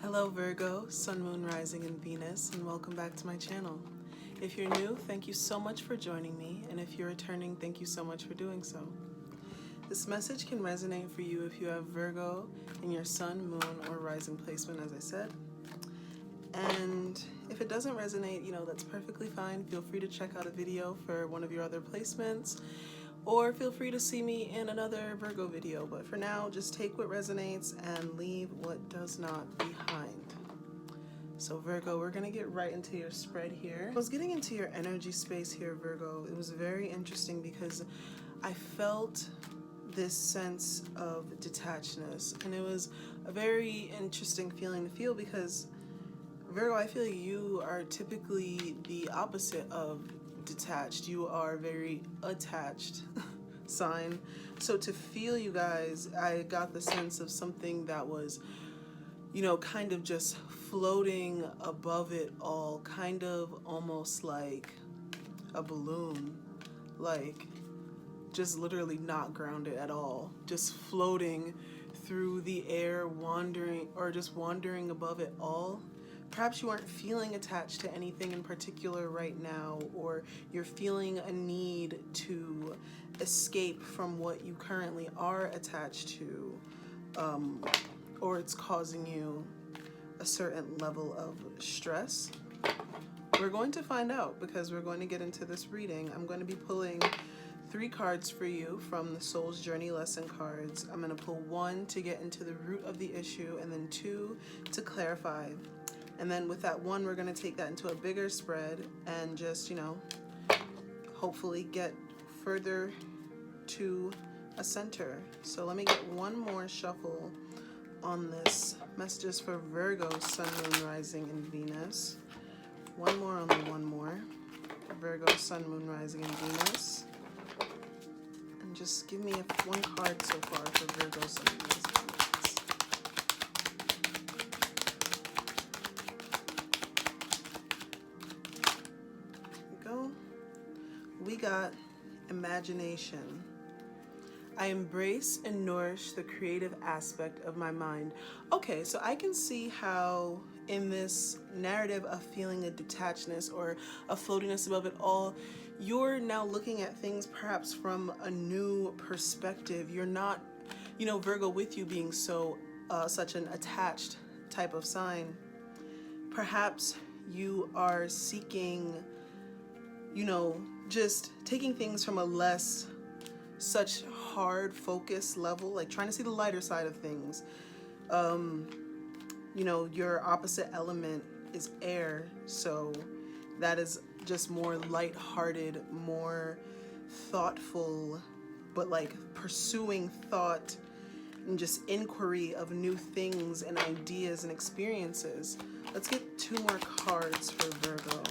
Hello Virgo, Sun, Moon, Rising, and Venus, and welcome back to my channel. If you're new, thank you so much for joining me, and if you're returning, thank you so much for doing so. This message can resonate for you if you have Virgo in your Sun, Moon, or Rising placement, as I said. And if it doesn't resonate, that's perfectly fine. Feel free to check out a video for one of your other placements, or feel free to see me in another Virgo video. But for now, just take what resonates and leave what does not behind. So Virgo, we're gonna get right into your spread here. I was getting into your energy space here, Virgo. It was very interesting because I felt this sense of detachedness, and it was a very interesting feeling to feel because Virgo, I feel you are typically the opposite of detached. You are very attached sign. So to feel you guys, I got the sense of something that was, kind of just floating above it all, kind of almost like a balloon, like just literally not grounded at all, just floating through the air, wandering above it all. Perhaps you aren't feeling attached to anything in particular right now, or you're feeling a need to escape from what you currently are attached to, or it's causing you a certain level of stress. We're going to find out because we're going to get into this reading. I'm going to be pulling 3 cards for you from the Soul's Journey lesson cards. I'm going to pull 1 to get into the root of the issue, and then 2 to clarify. And then with that 1, we're going to take that into a bigger spread and just, hopefully get further to a center. So let me get one more shuffle on this. Messages for Virgo, Sun, Moon, Rising, and Venus. One more on the one more. Virgo, Sun, Moon, Rising, and Venus. And just give me one card so far for Virgo, Sun, Moon, Rising, and Venus. We got imagination. I embrace and nourish the creative aspect of my mind. Okay, so I can see how in this narrative of feeling a detachedness or a floatiness above it all, you're now looking at things perhaps from a new perspective. You're not, Virgo, with you being such an attached type of sign, perhaps you are seeking, just taking things from a less such hard focus level, like trying to see the lighter side of things. Your opposite element is air, so that is just more lighthearted, more thoughtful, but like pursuing thought and just inquiry of new things and ideas and experiences. Let's get 2 more cards for Virgo.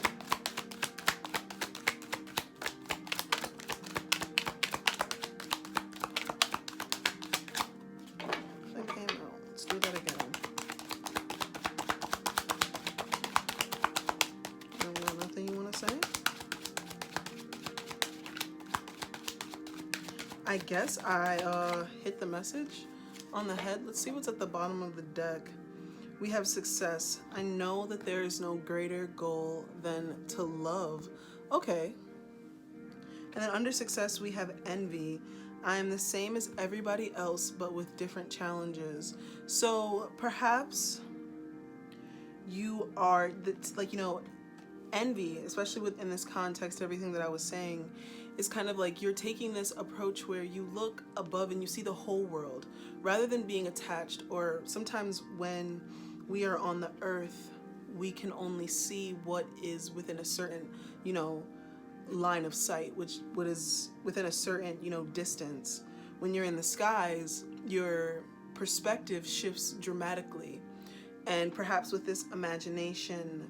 I guess I hit the message on the head. Let's see what's at the bottom of the deck. We have success. I know that there is no greater goal than to love. Okay. And then under success, we have envy. I am the same as everybody else, but with different challenges. So perhaps you are, envy, especially within this context, everything that I was saying, is kind of like you're taking this approach where you look above and you see the whole world rather than being attached. Or sometimes when we are on the earth, we can only see what is within a certain, line of sight, what is within a certain, distance. When you're in the skies, your perspective shifts dramatically. And perhaps with this imagination,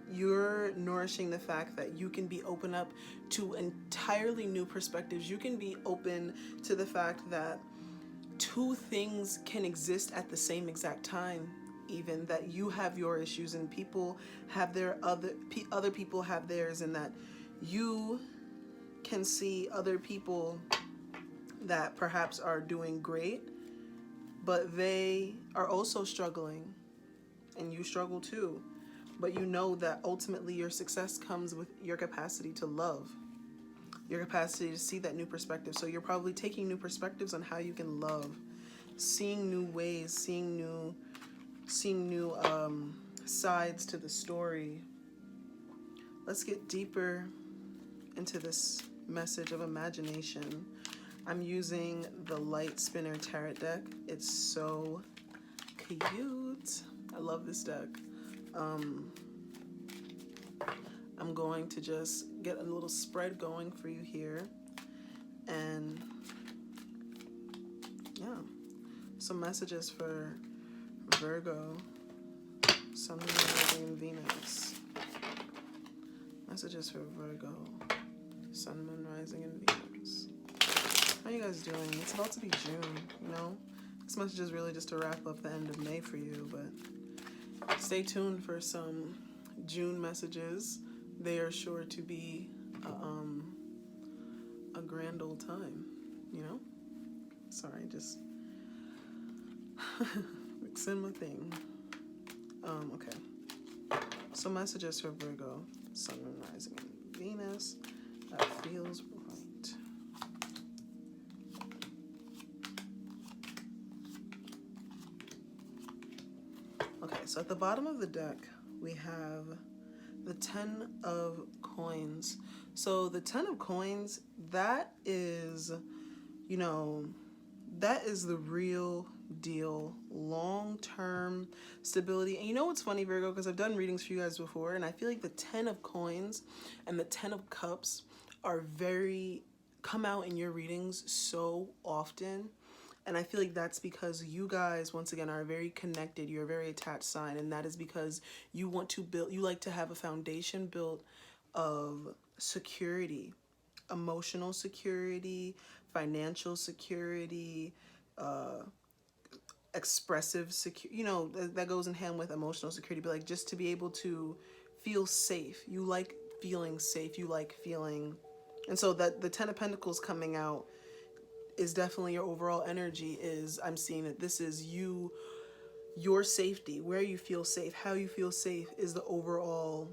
you're nourishing the fact that you can be open up to entirely new perspectives. You can be open to the fact that 2 things can exist at the same exact time, even that you have your issues and people have their other people have theirs, and that you can see other people that perhaps are doing great, but they are also struggling. and you struggle too. But you know that ultimately your success comes with your capacity to love, your capacity to see that new perspective. So you're probably taking new perspectives on how you can love, seeing new ways, seeing new sides to the story. Let's get deeper into this message of imagination. I'm using the Light Spinner Tarot deck. It's so cute. I love this deck. I'm going to just get a little spread going for you here. And yeah, some messages for Virgo, Sun, Moon, Rising, and Venus. Messages for Virgo, Sun, Moon, Rising, and Venus. How are you guys doing? It's about to be June, you know? This message is really just to wrap up the end of May for you, but stay tuned for some June messages. They are sure to be a grand old time, you know? Sorry, just mixing my thing. Okay. So messages for Virgo, Sun, Moon, Rising, and Venus. That feels right. Okay, so at the bottom of the deck, we have the 10 of Coins. So the 10 of Coins, that is, you know, that is the real deal, long-term stability. And you know what's funny, Virgo, because I've done readings for you guys before, and I feel like the 10 of Coins and the 10 of Cups are come out in your readings so often. And I feel like that's because you guys, once again, are very connected. You're a very attached sign. And that is because you want to build, you like to have a foundation built of security, emotional security, financial security, expressive security. You know, that goes in hand with emotional security. But like just to be able to feel safe. You like feeling safe. You like feeling. And so that the 10 of Pentacles coming out is definitely your overall energy. Is I'm seeing that this is you, your safety, where you feel safe, how you feel safe is the overall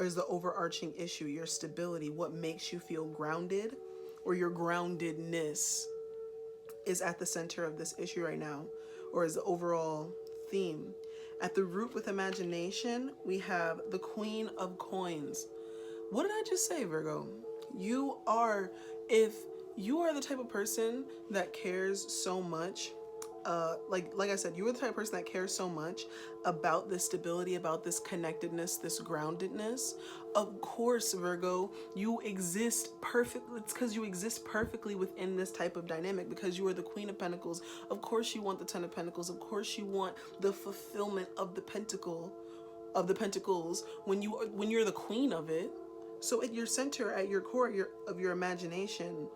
is the overarching issue. Your stability, what makes you feel grounded, or your groundedness is at the center of this issue right now, or is the overall theme. At the root with imagination, we have the Queen of Coins. What did I just say, Virgo? You are, if you are the type of person that cares so much, like I said, you are the type of person that cares so much about this stability, about this connectedness, this groundedness. Of course, Virgo, you exist perfectly. It's because you exist perfectly within this type of dynamic, because you are the Queen of Pentacles. Of course you want the 10 of Pentacles. Of course you want the fulfillment of the Pentacles when you're the queen of it. So at your center, at your core of your imagination,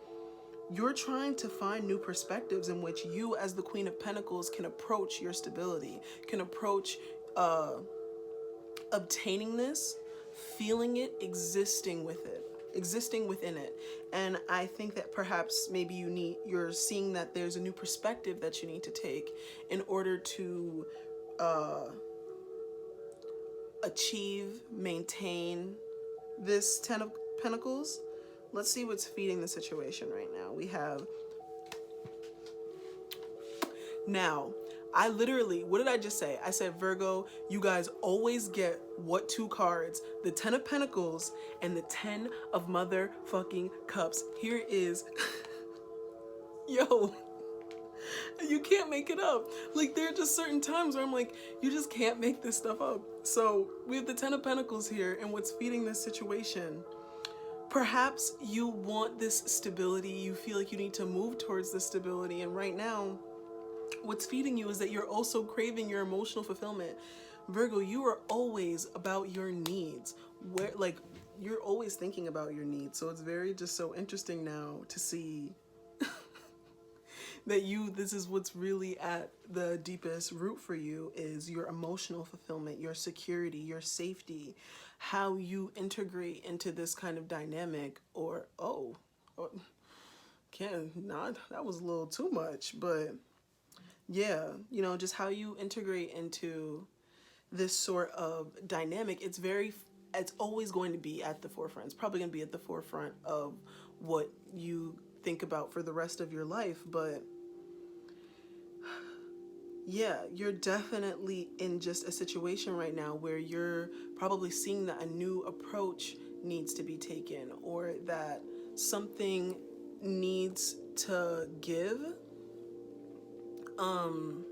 you're trying to find new perspectives in which you, as the Queen of Pentacles, can approach your stability, can approach obtaining this, feeling it, existing within it. And I think that perhaps maybe you're seeing that there's a new perspective that you need to take in order to achieve, maintain this 10 of Pentacles. Let's see what's feeding the situation right now. We have, now, I literally, what did I just say? I said, Virgo, you guys always get what two cards? The 10 of Pentacles and the 10 of motherfucking Cups. Here is, yo, you can't make it up. Like, there are just certain times where I'm like, you just can't make this stuff up. So we have the 10 of Pentacles here, and what's feeding this situation? Perhaps you want this stability. You feel like you need to move towards this stability. And right now, what's feeding you is that you're also craving your emotional fulfillment. Virgo, you are always about your needs. You're always thinking about your needs. So it's very just so interesting now to see that this is what's really at the deepest root for you, is your emotional fulfillment, your security, your safety, how you integrate into this kind of dynamic. That was a little too much, but yeah, you know, just how you integrate into this sort of dynamic, it's always going to be at the forefront. It's probably going to be at the forefront of what you think about for the rest of your life. But yeah, you're definitely in just a situation right now where you're probably seeing that a new approach needs to be taken, or that something needs to give. Um,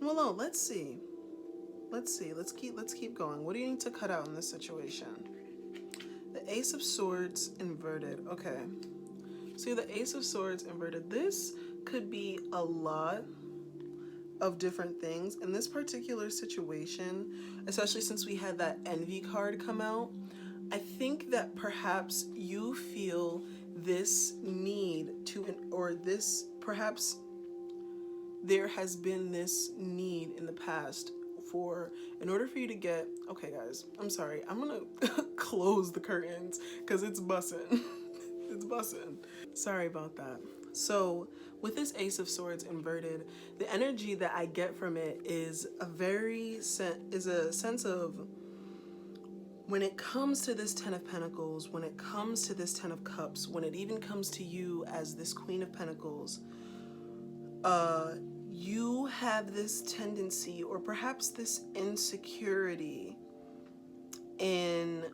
well, no, let's see. Let's see. Let's keep going. What do you need to cut out in this situation? The Ace of Swords inverted. Okay. See, the Ace of Swords inverted. This could be a lot of different things. In this particular situation, especially since we had that envy card come out, I think that perhaps you feel this need to, or this, perhaps there has been this need in the past for, in order for you to get, okay guys, I'm sorry, I'm gonna close the curtains because it's bussin'. It's bussin'. Sorry about that. So with this Ace of Swords inverted, the energy that I get from it is a sense of, when it comes to this Ten of Pentacles, when it comes to this Ten of Cups, when it even comes to you as this Queen of Pentacles, you have this tendency, or perhaps this insecurity, in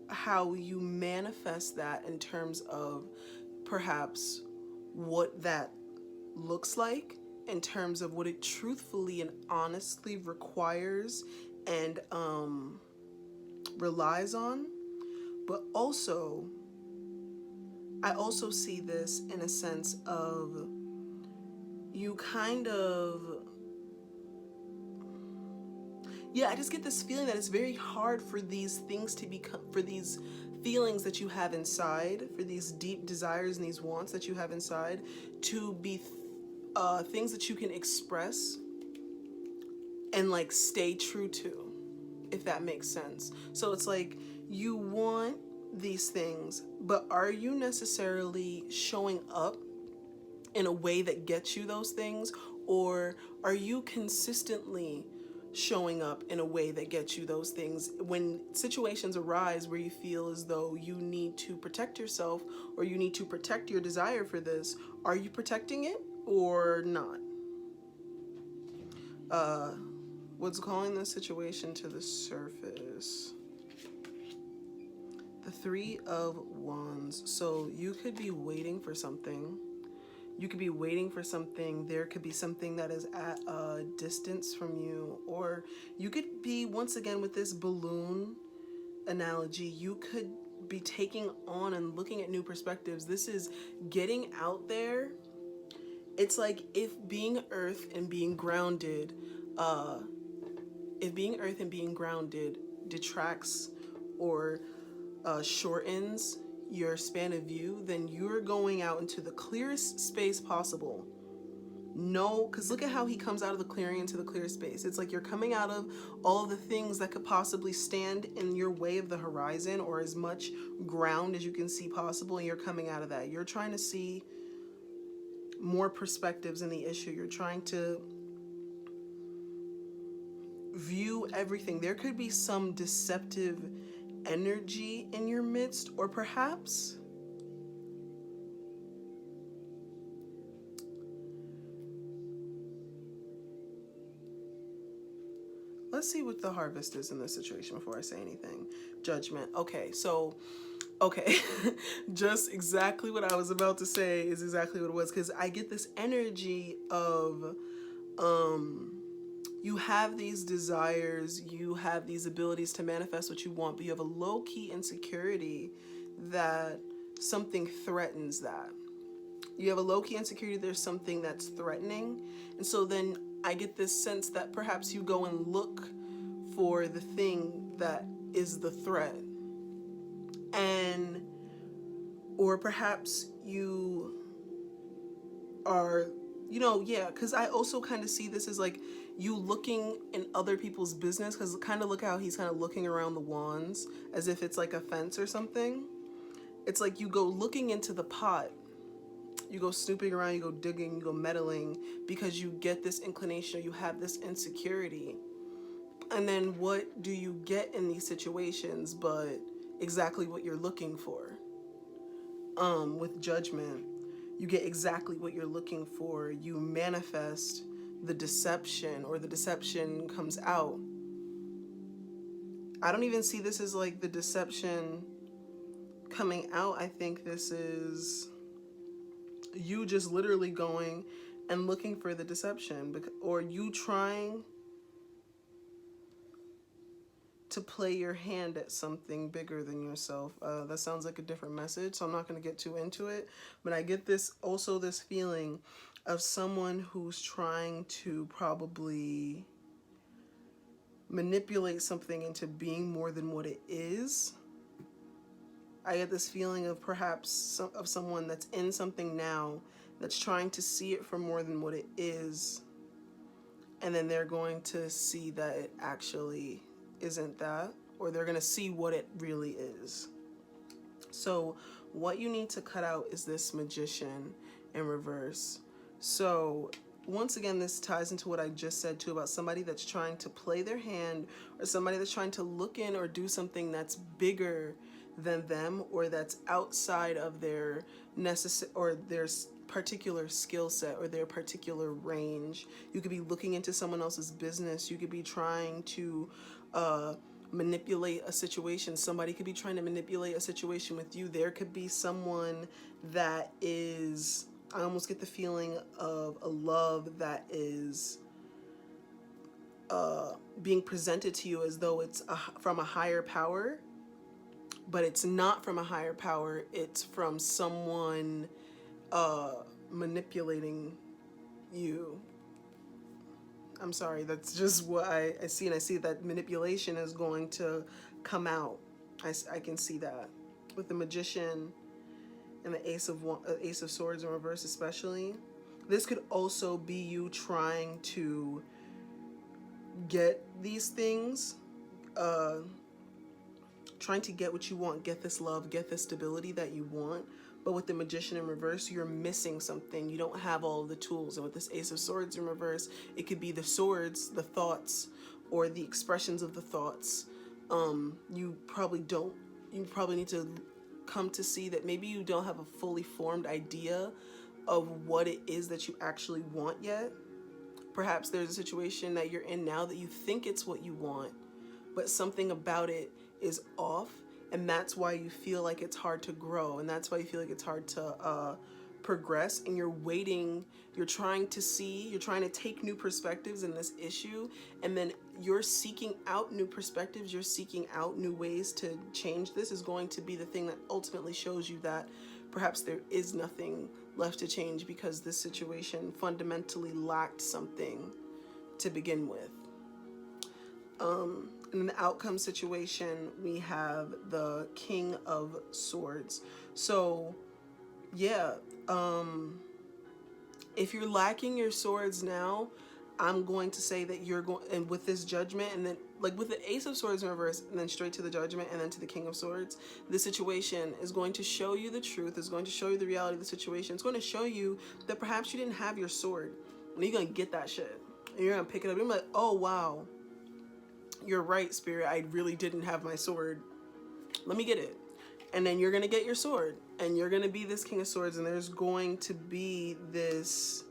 how you manifest that, in terms of perhaps what that looks like, in terms of what it truthfully and honestly requires and relies on. But also, I also see this in a sense of, you kind of, yeah, I just get this feeling that it's very hard for these things to become, for these feelings that you have inside, for these deep desires and these wants that you have inside, to be things that you can express and like stay true to, if that makes sense. So it's like, you want these things, but are you necessarily showing up in a way that gets you those things? Or are you consistently showing up in a way that gets you those things when situations arise where you feel as though you need to protect yourself, or you need to protect your desire for this? Are you protecting it or not? What's calling the situation to the surface? The Three of Wands. So you could be waiting for something. You could be waiting for something. There could be something that is at a distance from you. Or you could be, once again, with this balloon analogy, you could be taking on and looking at new perspectives. This is getting out there. It's like, if being earth and being grounded, detracts or shortens your span of view, then you're going out into the clearest space possible. No, because look at how he comes out of the clearing into the clear space. It's like you're coming out of all of the things that could possibly stand in your way of the horizon, or as much ground as you can see possible, and you're coming out of that. You're trying to see more perspectives in the issue. You're trying to view everything. There could be some deceptive energy in your midst, or perhaps let's see what the harvest is in this situation before I say anything. Judgment. Okay, so just exactly what I was about to say is exactly what it was, because I get this energy of you have these desires, you have these abilities to manifest what you want, but you have a low-key insecurity that something threatens that. You have a low-key insecurity, there's something that's threatening. And so then I get this sense that perhaps you go and look for the thing that is the threat. And, or perhaps you are, because I also kind of see this as like you looking in other people's business, because kind of look how he's kind of looking around the wands as if it's like a fence or something. It's like you go looking into the pot You go snooping around, you go digging, you go meddling because you get this inclination, or you have this insecurity. And then what do you get in these situations but exactly what you're looking for? With judgment, you get exactly what you're looking for. You manifest the deception, or the deception comes out. I don't even see this as like the deception coming out. I think this is you just literally going and looking for the deception, or you trying to play your hand at something bigger than yourself. That sounds like a different message, so I'm not going to get too into it. But I get this feeling of someone who's trying to probably manipulate something into being more than what it is. I get this feeling of perhaps of someone that's in something now that's trying to see it for more than what it is, and then they're going to see that it actually isn't that, or they're going to see what it really is. So what you need to cut out is this Magician in reverse. So once again, this ties into what I just said too about somebody that's trying to play their hand, or somebody that's trying to look in or do something that's bigger than them, or that's outside of their or their particular skill set or their particular range. You could be looking into someone else's business. You could be trying to manipulate a situation. Somebody could be trying to manipulate a situation with you. There could be someone that is, I almost get the feeling of a love that is being presented to you as though it's from a higher power, but it's not from a higher power. It's from someone manipulating you. I'm sorry, that's just what I see, and I see that manipulation is going to come out. I can see that with the Magician and the Ace of Swords in reverse especially. This could also be you trying to get these things, trying to get what you want, get this love, get this stability that you want. But with the Magician in reverse, you're missing something. You don't have all of the tools. And with this Ace of Swords in reverse, it could be the swords, the thoughts, or the expressions of the thoughts. You probably need to come to see that maybe you don't have a fully formed idea of what it is that you actually want yet. Perhaps there's a situation that you're in now that you think it's what you want, but something about it is off. And that's why you feel like it's hard to grow. And that's why you feel like it's hard to progress. And you're waiting, you're trying to take new perspectives in this issue. And then you're seeking out new perspectives. You're seeking out new ways to change. This is going to be the thing that ultimately shows you that perhaps there is nothing left to change, because this situation fundamentally lacked something to begin with. In the outcome situation, we have the King of Swords. So, yeah, if you're lacking your swords now, I'm going to say that you're going, and with this Judgment, and then like with the Ace of Swords in reverse, and then straight to the Judgment, and then to the King of Swords, the situation is going to show you the truth. It's going to show you the reality of the situation. It's going to show you that perhaps you didn't have your sword, and you're going to get that shit. And you're going to pick it up. You're like, oh, wow. You're right, Spirit. I really didn't have my sword. Let me get it. And then you're going to get your sword. And you're going to be this King of Swords. And there's going to be this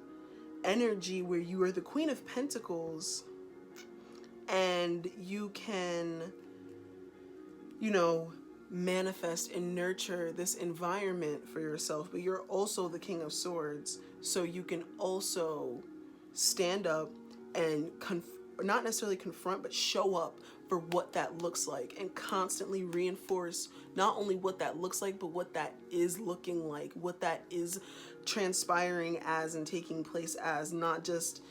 energy where you are the Queen of Pentacles. And you can, manifest and nurture this environment for yourself. But you're also the King of Swords. So you can also stand up and not necessarily confront, but show up for what that looks like, and constantly reinforce not only what that looks like, but what that is looking like, what that is transpiring as and taking place as, not just,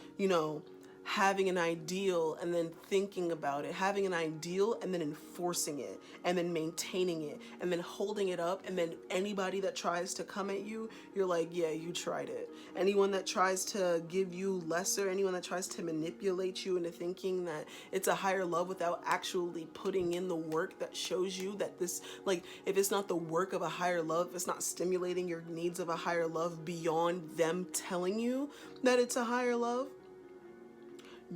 having an ideal and then thinking about it, having an ideal and then enforcing it, and then maintaining it, and then holding it up, and then anybody that tries to come at you, you're like, yeah, you tried it. Anyone that tries to give you lesser, anyone that tries to manipulate you into thinking that it's a higher love without actually putting in the work that shows you that this, like, if it's not the work of a higher love, if it's not stimulating your needs of a higher love beyond them telling you that it's a higher love,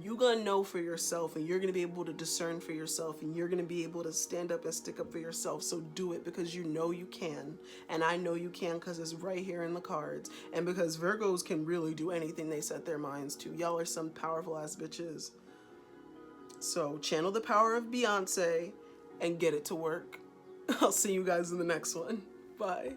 you're gonna know for yourself, and you're gonna be able to discern for yourself, and you're gonna be able to stand up and stick up for yourself. So do it, because you know you can, and I know you can, because it's right here in the cards, and because Virgos can really do anything they set their minds to. Y'all are some powerful ass bitches. So channel the power of Beyonce and get it to work. I'll see you guys in the next one. Bye.